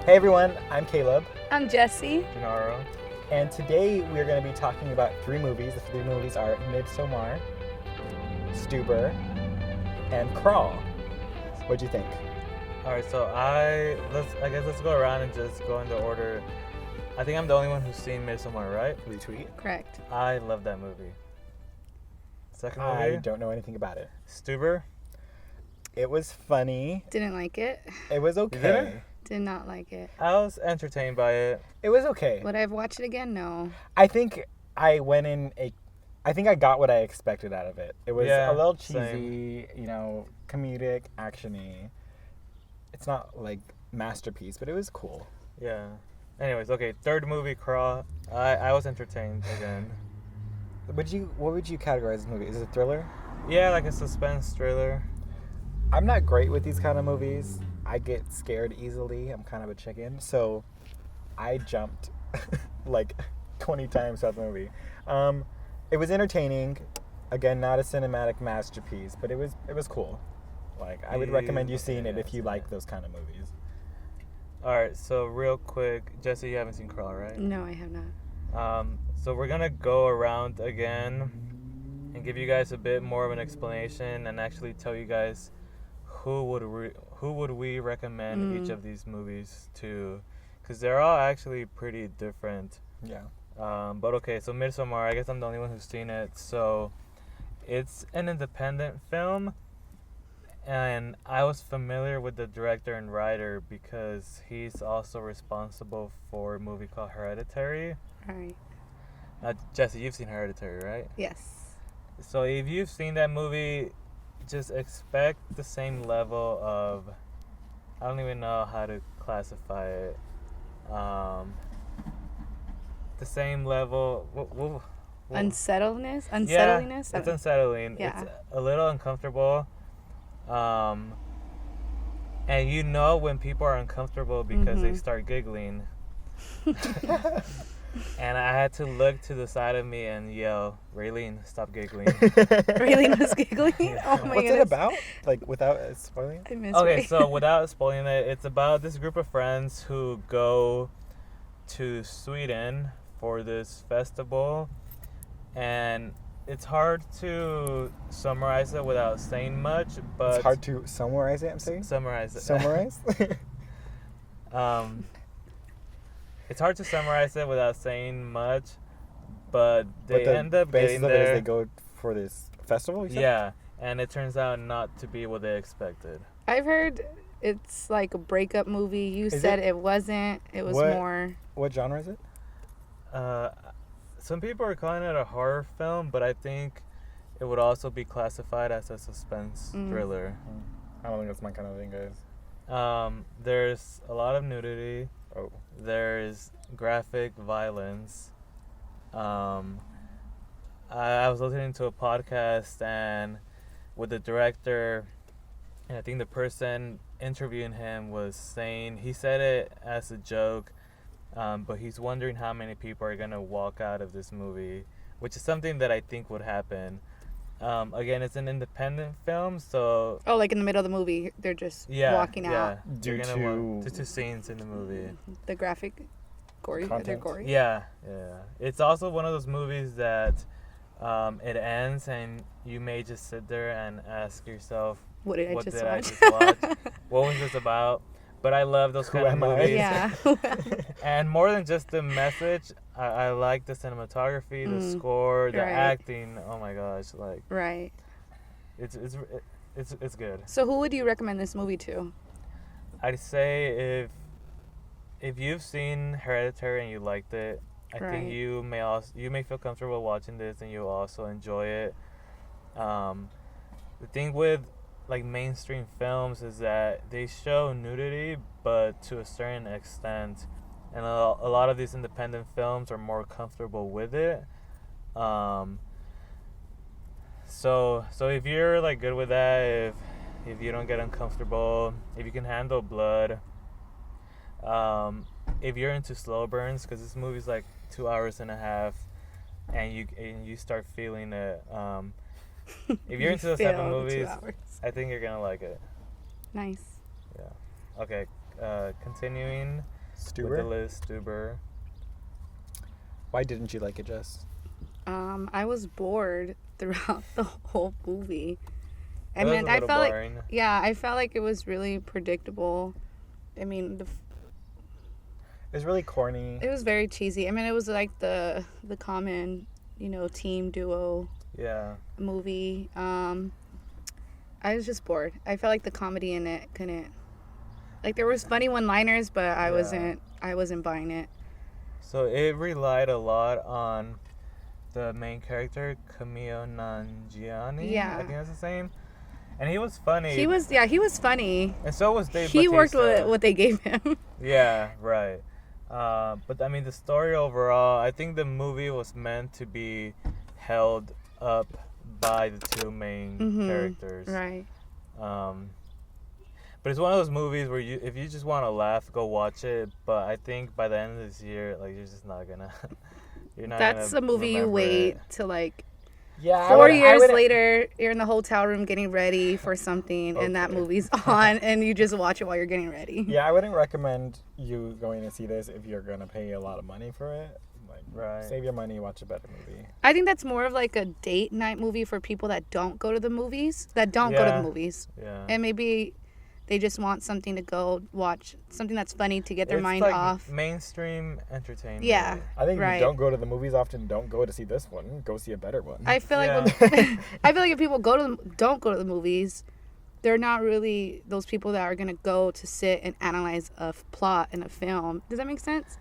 Hey everyone, I'm Caleb. I'm Jessie. Genaro. And today we're going to be talking about three movies. The three movies are Midsommar, Stuber, and Crawl. What'd you think? Alright, so let's go around and just go in the order. I think I'm the only one who's seen Midsommar, right? Retweet. Correct. I love that movie. Second movie? I don't know anything about it. Stuber. It was funny. Didn't like it. It was okay. Did not like it. I was entertained by it. It was okay. Would I have watched it again? No. I think I got what I expected out of it. It was a little cheesy, comedic, actiony. It's not like masterpiece, but it was cool. Yeah. Anyways, okay, third movie, Crawl. I was entertained again. What would you categorize this movie? Is it a thriller? Yeah, like a suspense thriller. I'm not great with these kind of movies. I get scared easily. I'm kind of a chicken. So I jumped like 20 times throughout the movie. It was entertaining. Again, not a cinematic masterpiece, but it was cool. Like, I would recommend you seeing it if you like those kind of movies. Alright, so real quick, Jessie, you haven't seen Crawl, right? No, I have not. So we're gonna go around again and give you guys a bit more of an explanation and actually tell you guys who would we recommend each of these movies to, because they're all actually pretty different. Yeah. But okay, so Midsommar, I guess I'm the only one who's seen it. So it's an independent film, and I was familiar with the director and writer because he's also responsible for a movie called Hereditary. All right. Jessie, you've seen Hereditary, right? Yes. So if you've seen that movie, just expect the same level of, I don't even know how to classify it. The same level. Unsettledness? Yeah, Unsettlingness? it's unsettling. Yeah. It's a little uncomfortable. And you know when people are uncomfortable because they start giggling. And I had to look to the side of me and yell, Raylene, stop giggling. Raylene was giggling? Oh my What's goodness. it about? Like, without spoiling? I missed Okay, Ray. so without spoiling it, it's about this group of friends who go to Sweden for this festival. And it's hard to summarize it without saying much, but... It's hard to summarize it, I'm saying? Summarize it. Summarize? It's hard to summarize it without saying much, but they end up basis getting of it is there. they go for this festival, you said? Yeah, and it turns out not to be what they expected. I've heard it's like a breakup movie. You Is said it? it wasn't. It was What? more... What genre is it? Some people are calling it a horror film, but I think it would also be classified as a suspense thriller. I don't think that's my kind of thing, guys. There's a lot of nudity. Oh. There's graphic violence. I was listening to a podcast and with the director, and I think the person interviewing him was saying, he said it as a joke, but he's wondering how many people are going to walk out of this movie, which is something that I think would happen. Again, it's an independent film, so... Oh, like in the middle of the movie, they're just walking out. Due to two scenes in the movie. The graphic, gory. Content. They're gory. Yeah. It's also one of those movies that it ends and you may just sit there and ask yourself, What did I just watch? What was this about? But I love those kind of am I? movies. Yeah. And more than just the message, I like the cinematography, the score, the Right. acting. Oh my gosh, like Right. it's good. So who would you recommend this movie to? I'd say if you've seen Hereditary and you liked it, I Right. think you may feel comfortable watching this and you'll also enjoy it. The thing with like mainstream films is that they show nudity, but to a certain extent, and a lot of these independent films are more comfortable with it. So if you're like good with that, if you don't get uncomfortable, if you can handle blood, if you're into slow burns, because this movie's like 2 hours and a half, and you start feeling it. If you're into those type of movies, I think you're gonna like it. Nice. Yeah. Okay. Continuing. with the Liz Stuber. Why didn't you like it, Jess? I was bored throughout the whole movie. I It was mean, a I little felt boring. I felt like it was really predictable. I mean, It was really corny. it was very cheesy. I mean, it was like the common, team duo Yeah. movie. I was just bored. I felt like the comedy in it couldn't. Like there was funny one-liners, but I wasn't buying it. So it relied a lot on the main character, Camille Nanjiani. Yeah. I think that's his name. And he was funny. He was funny. And so was Dave He worked Bautista. with what they gave him. Yeah, right. But I mean, the story overall, I think the movie was meant to be held up by the two main characters. Right. But it's one of those movies where if you just want to laugh, go watch it. But I think by the end of this year, like you're just not gonna. That's a movie you wait to like. Yeah, 4 years later, you're in the hotel room getting ready for something, and that Okay. movie's on, and you just watch it while you're getting ready. Yeah, I wouldn't recommend you going to see this if you're gonna pay a lot of money for it. Like, Right. save your money, watch a better movie. I think that's more of like a date night movie for people that don't go to the movies. Yeah. And maybe they just want something to go watch, something that's funny to get their It's mind like off. mainstream entertainment. Yeah. I think if Right. you don't go to the movies often, don't go to see this one. Go see a better one. I feel like Yeah. I feel like if people don't go to the movies, they're not really those people that are gonna go to sit and analyze a plot in a film. Does that make sense?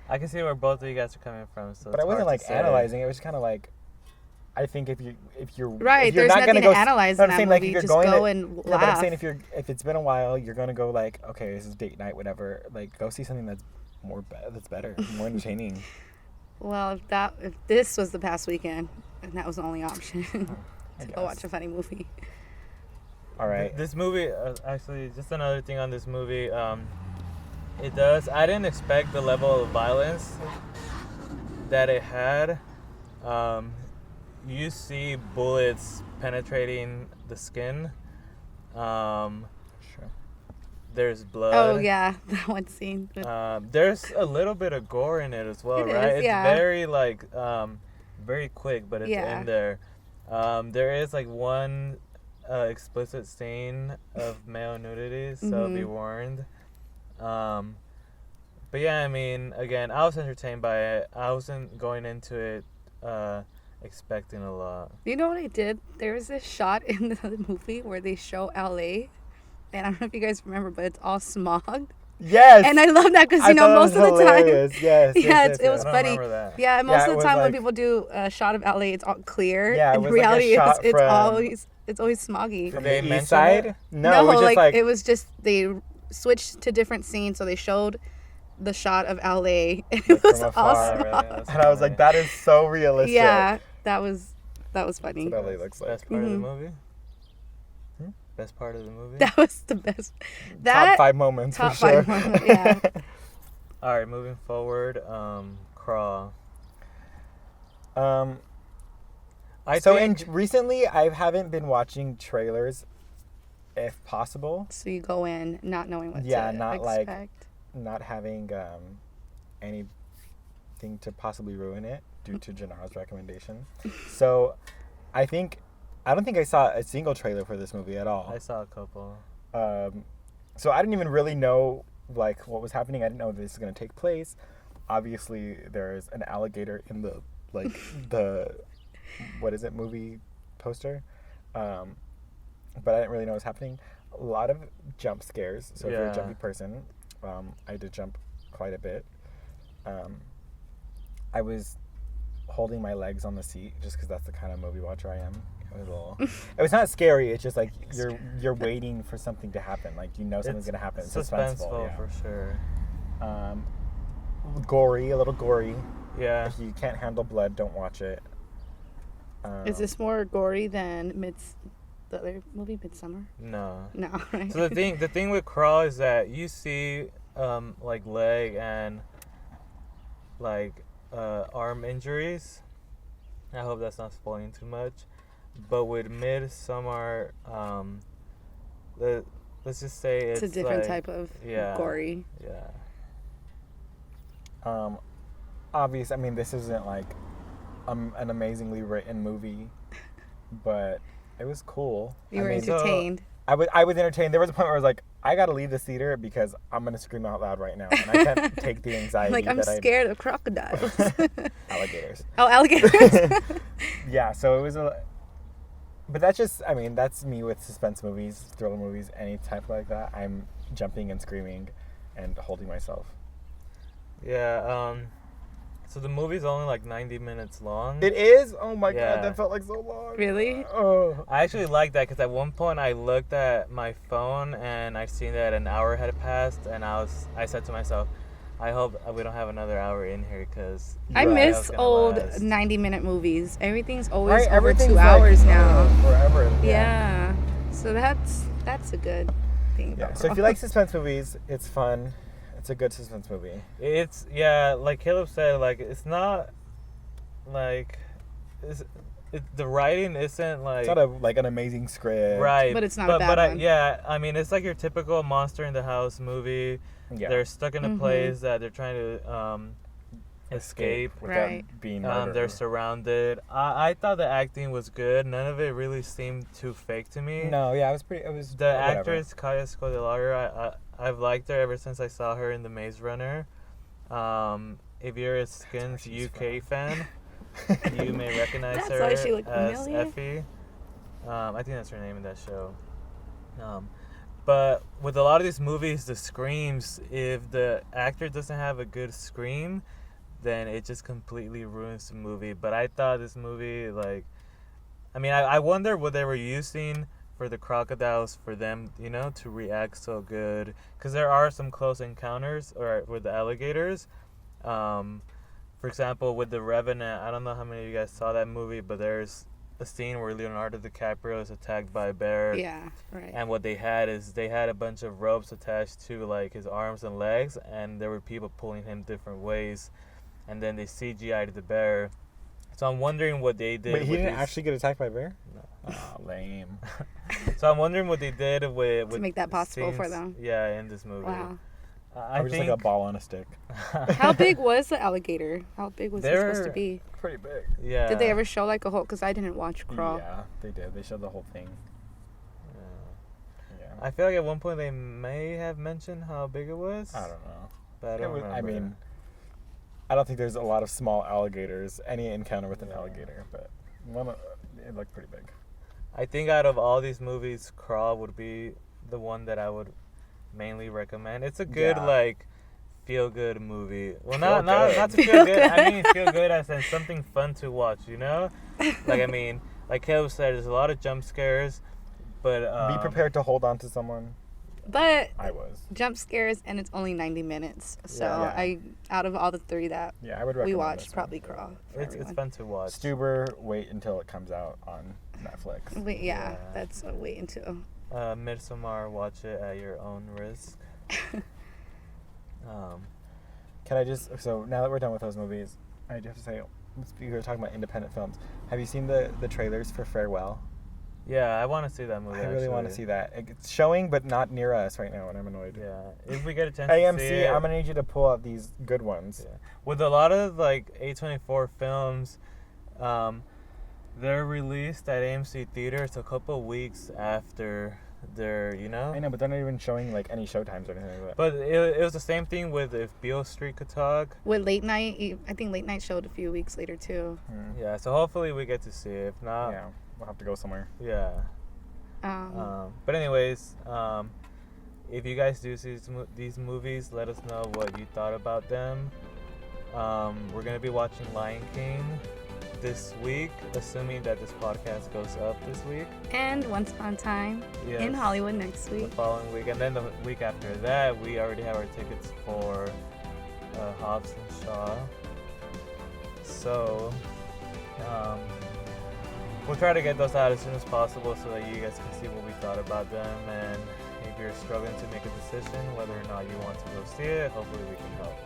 I can see where both of you guys are coming from. So But I it's wasn't hard like to say. analyzing. It was kind of like, I think if you're Right. if you're There's not nothing gonna to go, analyze no, in I'm that saying, movie. like, if you're Just going go to- and Yeah, but I'm laugh. saying if it's been a while, you're gonna go like, okay, this is date night, whatever. Like, go see something that's that's better, more entertaining. Well, if this was the past weekend, and that was the only option I to go guess. watch a funny movie. All right. This movie, actually, just another thing on this movie. It does. I didn't expect the level of violence that it had. You see bullets penetrating the skin. Sure. There's blood. Oh yeah, that one scene. There's a little bit of gore in it as well, It right? is, yeah. It's very like very quick, but it's Yeah. in there. There is like one explicit scene of male nudity, so be warned. But yeah, I mean, again, I was entertained by it. I wasn't going into it expecting a lot. You know what I did? There was this shot in the movie where they show LA, and I don't know if you guys remember, but it's all smog. Yes. And I love that because I thought most it of was the time, hilarious. Yes. it was I don't funny. remember that. Yeah, most it of the was time when like- people do a shot of LA, it's all clear. Yeah, it in was like a reality, shot it's from- always smoggy. From They the mention east side? it? No, it was just like it was just they switched to different scenes, so they showed the shot of LA, and it Like, was from all afar, smog. Right, that's and I was like, funny. that is so realistic. Yeah, that was funny. That's what LA looks like. Best part of the Mhm. movie? Best part of the movie? That was the best. Top 5 moments top for sure. 5 moments, yeah. All right, moving forward, Crawl. I So think recently, I haven't been watching trailers, if possible, So you go in not knowing what Yeah, to not like- expect. not having anything to possibly ruin it due to Genaro's recommendation. So, I don't think I saw a single trailer for this movie at all. I saw a couple. So I didn't even really know like what was happening. I didn't know this was gonna take place. Obviously, there's an alligator in the the what is it movie poster, but I didn't really know what was happening. A lot of jump scares. So if you're a Yeah. jumpy person, I did jump quite a bit. I was holding my legs on the seat just because that's the kind of movie watcher I am. It was a little. It was not scary. It's just like you're waiting for something to happen. Like something's gonna happen. It's suspenseful yeah. for sure. Gory, a little gory. Yeah. If you can't handle blood, don't watch it. Is this more gory than the other movie, Midsommar? No. No, right? So the thing with Crawl is that you see like leg and like arm injuries. I hope that's not spoiling too much. But with Midsommar, let's just say it's a different like, type of yeah. gory. Yeah. Obvious. I mean, this isn't like an amazingly written movie, but it was cool. You were I mean, entertained. I was entertained. There was a point where I was like, I gotta leave this theater because I'm gonna scream out loud right now, and I can't take the anxiety. Like, I'm scared of crocodiles. Alligators. Oh, alligators. Yeah, so it was but that's just, I mean, that's me with suspense movies, thriller movies, any type like that. I'm jumping and screaming and holding myself. Yeah, so the movie's only like 90 minutes long. It is? Oh my Yeah. God, that felt like so long. Really? Oh. I actually like that because at one point I looked at my phone and I seen that an hour had passed, and I said to myself, I hope we don't have another hour in here because I miss gonna old last. 90-minute movies. Everything's always Right, over everything's 2 hours like, now. Forever. Yeah. So that's a good thing. Yeah. about So if you like suspense movies, it's fun. It's a good suspense movie. It's, yeah, like Caleb said, like it's not like the writing isn't like It's not like an amazing script. right, But it's not a bad one. yeah, I mean it's like your typical monster in the house movie. Yeah. They're stuck in a Mhm. place that they're trying to escape. without Right. being murdered. They're surrounded. I thought the acting was good. None of it really seemed too fake to me. No, yeah, it was The whatever. actress Kaya Scodelario, I've liked her ever since I saw her in The Maze Runner. If you're a Skins she's UK fan, you may recognize That's her why she looked as familiar. Effie. I think that's her name in that show. But with a lot of these movies, the screams, if the actor doesn't have a good scream, then it just completely ruins the movie. But I thought this movie, like, I mean, I wonder what they were using for the crocodiles for them, you know, to react so good. Because there are some close encounters or with the alligators. For example, with The Revenant, I don't know how many of you guys saw that movie, but there's a scene where Leonardo DiCaprio is attacked by a bear. Yeah, right. And what they had is they had a bunch of ropes attached to like his arms and legs, and there were people pulling him different ways, and then they CGI'd the bear. So I'm wondering what they did. Wait, he with didn't these- actually get attacked by a bear? No. Oh, lame. So I'm wondering what they did with To make that possible for scenes, them. Yeah, in this movie. Wow. I I was just think like a ball on a stick. How big was the alligator? How big was it supposed to They're- be? Pretty big. Yeah. Did they ever show like a whole? Because I didn't watch Crawl. Yeah, they did. They showed the whole thing. Yeah. Yeah. I feel like at one point they may have mentioned how big it was. I don't know. But I don't remember. I mean, I don't think there's a lot of small alligators, any encounter with an Yeah. alligator, but it looked pretty big. I think out of all these movies, Crawl would be the one that I would mainly recommend. It's a good Yeah. like feel good movie. Well, Feel not good. to feel good. I mean feel good as in something fun to watch. You know, like I mean, like Caleb said, there's a lot of jump scares, but Be prepared to hold on to someone. But I was. jump scares, and it's only 90 minutes. So Yeah. out of all the 3 that Yeah, I would recommend we this watched, one. probably Crawl. For It's everyone. fun to watch. Stuber, wait until it comes out on Netflix. Wait, yeah, Yeah. that's a wait until. Midsommar, watch it at your own risk. Can I just, so now that we're done with those movies, I do have to say, you were talking about independent films. Have you seen the trailers for Farewell? Yeah, I want to see that movie. I really want to actually. see that. It's showing, but not near us right now, and I'm annoyed. Yeah, if we get a chance to see AMC, it. I'm gonna need you to pull out these good ones. Yeah. With a lot of like A24 films, they're released at AMC theaters a couple weeks after they're, you know. I know, but they're not even showing like any showtimes or anything like that. But it was the same thing with If Beale Street Could Talk. With Late Night, I think Late Night showed a few weeks later too. Yeah, so hopefully we get to see it. If not, Yeah, we'll have to go somewhere. yeah. But anyways, if you guys do see these movies, let us know what you thought about them. We're gonna be watching Lion King this week, assuming that this podcast goes up this week. And Once Upon a Time Yes. in Hollywood next The week. following week, and then the week after that, we already have our tickets for Hobbs and Shaw. So, we'll try to get those out as soon as possible so that you guys can see what we thought about them. And if you're struggling to make a decision whether or not you want to go see it, hopefully we can help.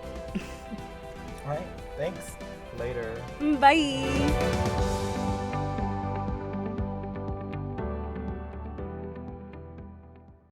All right, thanks. Later. Bye.